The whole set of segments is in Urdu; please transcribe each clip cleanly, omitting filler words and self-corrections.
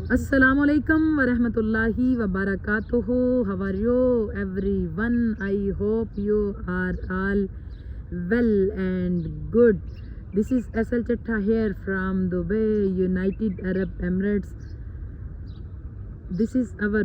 Assalamu alaikum wa rahmatullahi wa barakatuhu. How are you everyone? I hope you are all well and good. This is SL Chatta here from Dubai, United Arab Emirates. This is our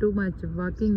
too much walking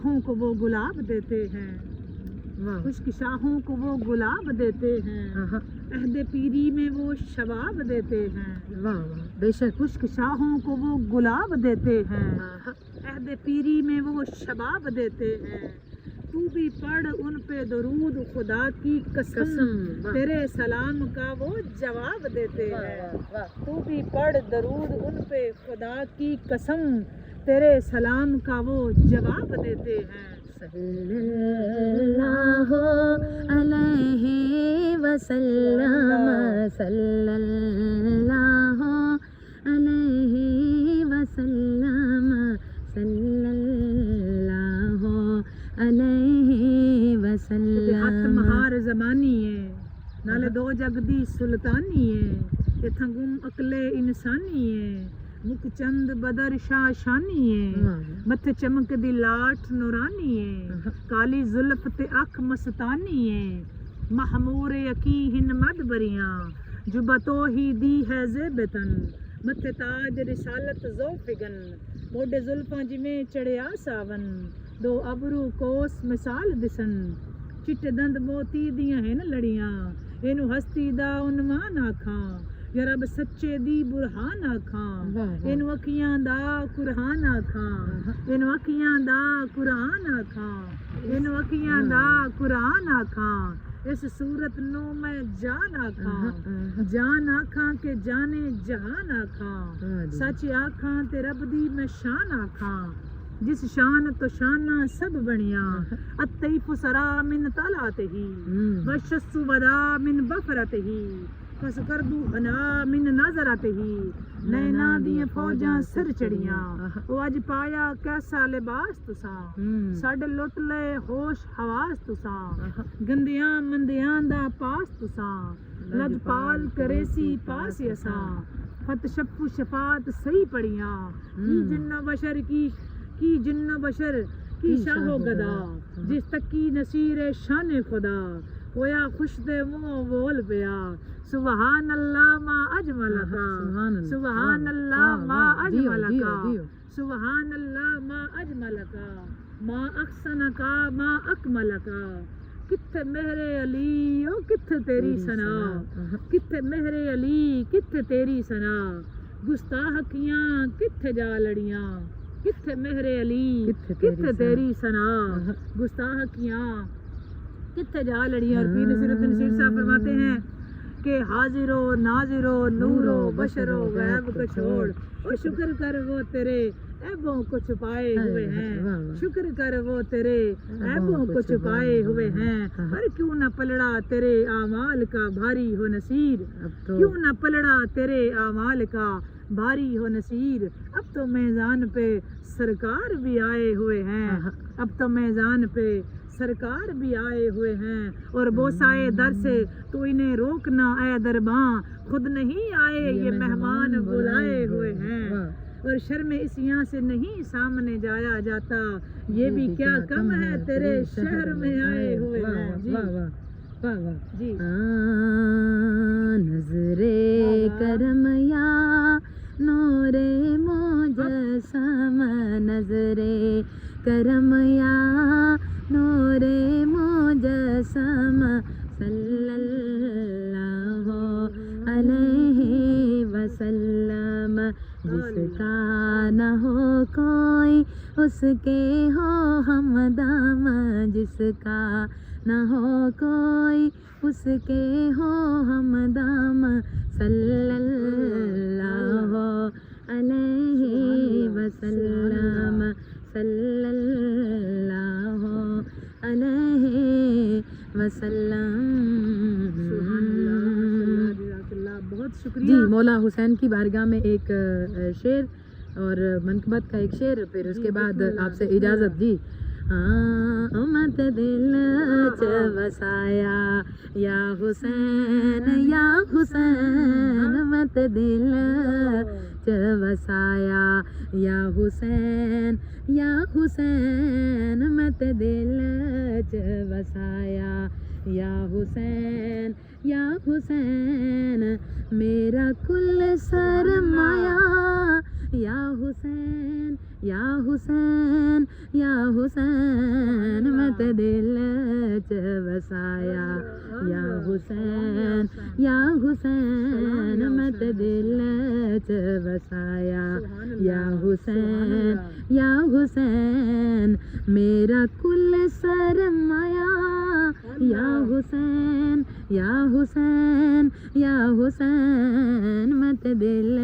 شاہوں کو وہ گلاب دیتے ہیں، واہ خشک شاہوں کو وہ گلاب دیتے ہیں، عہد پیری میں وہ شباب دیتے ہیں، واہ واہ بے شک خشک شاہوں کو وہ گلاب دیتے ہیں، آہا، عہد پیری میں وہ شباب دیتے ہیں، تو بھی پڑھ ان پہ درود خدا کی قسم، قسم، واہ۔ تیرے سلام کا وہ جواب دیتے واہ ہیں، واہ واہ تو بھی پڑھ درود ان پہ خدا کی قسم، تیرے سلام کا وہ جواب دیتے ہیں۔ صلی اللہ علیہ وسلم، صلی اللہ علیہ وسلم، صلی اللہ علیہ ہاتھ وسلم۔ مہار زمانی ہے نالے دو جگ دی سلطانی ہے، اتھاں گم اکلے انسانی ہے، مک چند بدر شاہ شانی ہے، متھے چمک دی لاٹ نورانی ہے، کالی زلف تے اکھ مستانی ہے، محمور یقی ہن مد بریاں، جبہ توحیدی ہے زیبتن، متھے تاج رسالت ذوفگن، موڈے زلفاں جویں چڑھیا ساون، دو ابرو کوس مثال دسن، چٹے دند موتی دیاں ہیں لڑیاں، اینو ہستی دا عنوان آکھاں، یا رب سچے دی برہان آکھاں، اینو اکھیاں دا قرآن آکھاں، اینو اکھیاں دا قرآن آکھاں، اینو اکھیاں دا قرآن آکھاں، اس صورت نو میں جان آکھاں، جان آکھاں کہ جانے جہان آکھاں، سچ آکھاں تے رب دی میں شان آکھاں، جس شان تو شانہ سب بنیا، الطیف سرا من طلعتہ والشس ودا من بفرتہ، پس کردو حنا من نظرتہ، نینا دیاں فوجاں سر چڑیاں، او اج پایا کیسا لباس تساں، ساڈے لٹ لے ہوش حواس تساں، گندیاں مندیاں دا پاس تساں، لجپال کریسی پاس اساں، فت شف شفاعت صحیح پڑیاں، کی جنہ بشر کی جنہ بشر کی شاہ و گدا، جس تک کی نصیر شان خدا، ہویا خوش دے منہ بول پیا، سبحان اللہ ما اجملکا، سبحان اللہ ما اجملکا، سبحان اللہ ما اجملکا، ما احسنکا ما اکملکا، کتھے مہر علی او کتھے تیری ثنا، کتھے مہر علی کتھے تیری ثنا، گستاخیاں کتھے جا لڑیاں، کتھے مہر علی کتھے تیری ثنا، گستاخیاں کتھے جا لڑیاں۔ اور پیر نصیر الدین شیر صاحب فرماتے ہیں کہ حاضر و ناظر و نور و بشر و غیب کو چھوڑ، اور شکر کر وہ تیرے عیبوں کو چھپائے ہوئے ہیں، شکر کر وہ تیرے عیبوں کو چھپائے ہوئے ہیں، پر کیوں نہ پلڑا تیرے اعمال کا بھاری ہو نصیر، کیوں نہ پلڑا تیرے اعمال کا بھاری ہو نصیر، اب تو میزان پہ سرکار بھی آئے ہوئے ہیں، اب تو میزان پہ سرکار بھی آئے ہوئے ہیں، اور بوسائے در سے تو انہیں روکنا اے درباں، خود نہیں آئے یہ مہمان بلائے ہوئے ہیں، اور شرم اسیاں سے نہیں سامنے جایا جاتا، یہ بھی کیا کم ہے تیرے شہر میں آئے ہوئے ہیں۔ جی نظر کرم یا نور مجسم، نظر کرم یا نور مجسم، صلی اللہ علیہ وسلم، جس کا نہ ہو کوئی اس کے ہو ہمدم، جس کا نہ ہو کوئی اس کے ہو ہمدم، صلی اللہ علیہ وسلم، صلی اللہ علیہ وسلم۔ بہت جی شکریہ۔ مولا حسین کی بارگاہ میں ایک شعر اور منقبت کا ایک شعر، پھر اس کے بعد آپ سے اجازت۔ جی مت دل چ وسایا یا حسین یا حسین، مت دل چ وسایا یا حسین یا حسین، مت دل چ وسایا یا حسین یا حسین، میرا کل سرمایہ یا حسین یا حسین یا حسین مت دل چ وسایا یا حسین یا حسین مت دل چ وسایا یا حسین یا حسین میرا کل سرمایہ یا حسین یا حسین یا حسین مت دل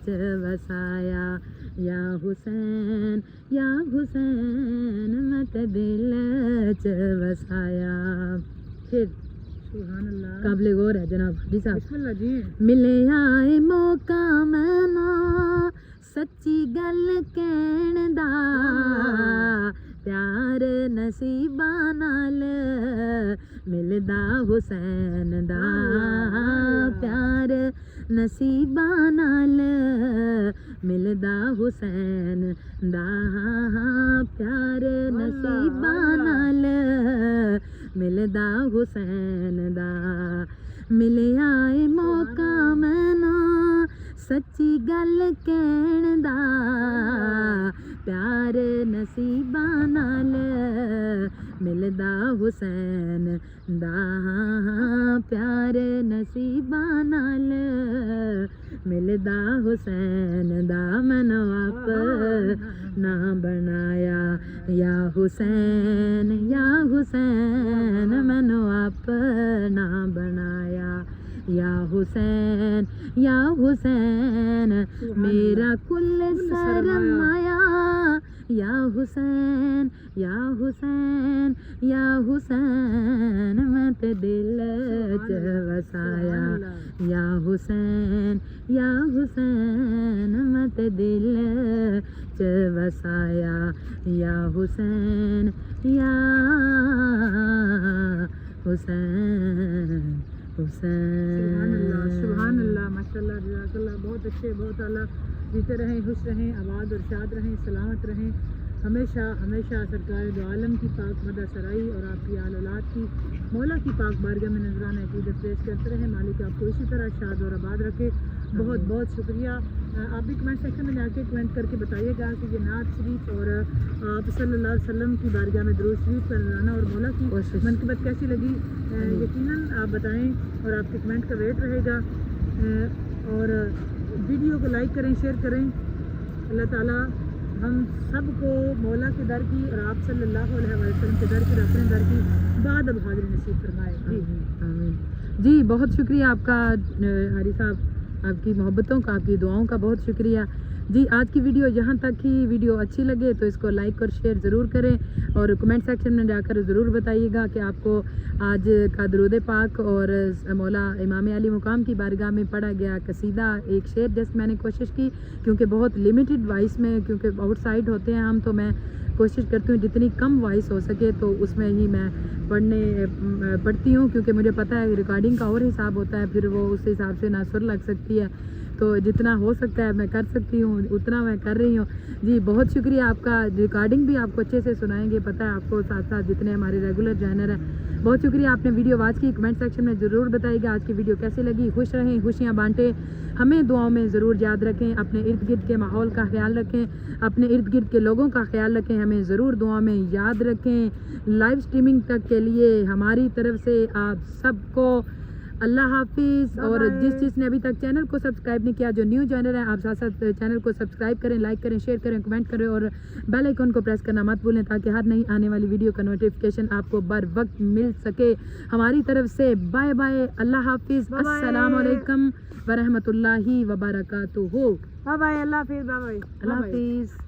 چ وسایا یا حسین یا حسین مت دل چ وسایا. پھر سبحان اللہ. قابل غور ہے جناب حاجی صاحب. بسم اللہ جی. ملے آئے موقع مینوں سچی گل کہن دا پیار نصیباں نال ملدا حسین دا پیار نصیباں نال ملدا حسین دا پیار نصیباں نال ملدا حسین دا. ملے آئے موقع مینوں سچی گل کہن دا پیار نصیباں نال ملدا حسین دا پیار نصیباں نال ملدا حسین دا. مینوں اپنا بنایا یا حسین یا حسین مینوں اپنا بنایا یا حسین یا حسین میرا کل سرمایہ یا حسین یا حسین یا حسین مت دل چ وسایا یا حسین یا حسین مت دل چ وسایا یا حسین یا حسین سبحان اللہ حسین. سبحان اللہ ماشاء اللہ جزاک اللہ. بہت اچھے بہت اعلیٰ. جیتے رہیں خوش رہیں آباد اور شاد رہیں سلامت رہیں ہمیشہ ہمیشہ. سرکار دو عالم کی پاک مدح سرائی اور آپ کی آل اولاد کی مولا کی پاک بارگاہ میں نذرانہ عقیدت پیش کرتے رہیں. مالک آپ کو اسی طرح شاد اور آباد رکھے. بہت بہت شکریہ. آپ بھی کمنٹ سیکشن میں جا کے کمنٹ کر کے بتائیے گا کہ یہ نعت شریف اور آپ صلی اللہ علیہ وسلم کی بارگاہ میں درود شریف کا نذرانہ اور مولا کی منقبت کیسی لگی. یقیناً آپ بتائیں اور آپ کے کمنٹ کا ویٹ رہے گا. اور ویڈیو کو لائک کریں شیئر کریں. اللہ تعالیٰ ہم سب کو مولا کے در کی اور آپ صلی اللہ علیہ وسلم کے در کی اپنے در کی بعد اب حاضری نصیب فرمائے. جی آمین. جی بہت شکریہ آپ کا حاری صاحب. آپ کی محبتوں کا آپ کی دعاؤں کا بہت شکریہ. جی آج کی ویڈیو یہاں تک ہی. ویڈیو اچھی لگے تو اس کو لائک اور شیئر ضرور کریں اور کمنٹ سیکشن میں جا کر ضرور بتائیے گا کہ آپ کو آج کا درود پاک اور مولا امام علی مقام کی بارگاہ میں پڑھا گیا قصیدہ ایک شعر جس میں نے کوشش کی کیونکہ بہت لیمیٹڈ وائس میں کیونکہ آؤٹ سائڈ ہوتے ہیں ہم تو میں کوشش کرتی ہوں جتنی کم وائس ہو سکے تو اس میں ہی میں پڑھتی ہوں کیونکہ مجھے پتہ ہے ریکارڈنگ کا اور حساب ہوتا ہے پھر وہ اس حساب سے نہ سر لگ سکتی ہے تو جتنا ہو سکتا ہے میں کر سکتی ہوں اتنا میں کر رہی ہوں. جی بہت شکریہ آپ کا. ریکارڈنگ بھی آپ کو اچھے سے سنائیں گے پتہ ہے آپ کو ساتھ ساتھ جتنے ہمارے ریگولر جوائنر ہیں. بہت شکریہ آپ نے ویڈیو واچ کی. کمنٹ سیکشن میں ضرور بتائیے گا آج کی ویڈیو کیسی لگی. خوش رہیں خوشیاں بانٹیں. ہمیں دعاؤں میں ضرور یاد رکھیں. اپنے ارد گرد کے ماحول کا خیال رکھیں. اپنے ارد گرد کے لوگوں کا خیال رکھیں. ہمیں ضرور دعاؤں میں یاد رکھیں. لائیو سٹریمنگ تک کے لیے ہماری طرف سے آپ سب کو اللہ حافظ. اور جس نے ابھی تک چینل کو سبسکرائب نہیں کیا جو نیو جوائنر ہیں آپ ساتھ ساتھ چینل کو سبسکرائب کریں لائک کریں شیئر کریں کمنٹ کریں اور بیل آئیکن کو پریس کرنا مت بھولیں تاکہ ہر نئی آنے والی ویڈیو کا نوٹیفیکیشن آپ کو بر وقت مل سکے. ہماری طرف سے بائے بائے. اللہ حافظ. السلام علیکم ورحمۃ اللہ وبرکاتہ. Bye bye. اللہ حافظ. Bye bye. اللہ حافظ.